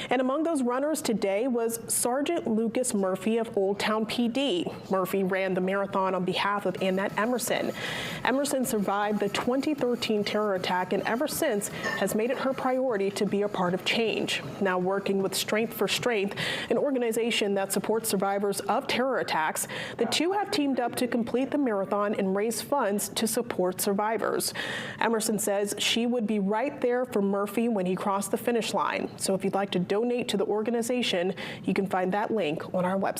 And among those runners today was Sergeant Lucas Murphy of Old Town PD. Murphy ran the marathon on behalf of Annette Emerson. Emerson survived the 2013 terror attack and ever since has made it her priority to be a part of change. Now working with Strength for Strength, an organization that supports survivors of terror attacks, the two have teamed up to complete the marathon and raise funds to support survivors. Emerson says she would be right there for Murphy when he crossed the finish line. So if you'd like to donate to the organization, you can find that link on our website.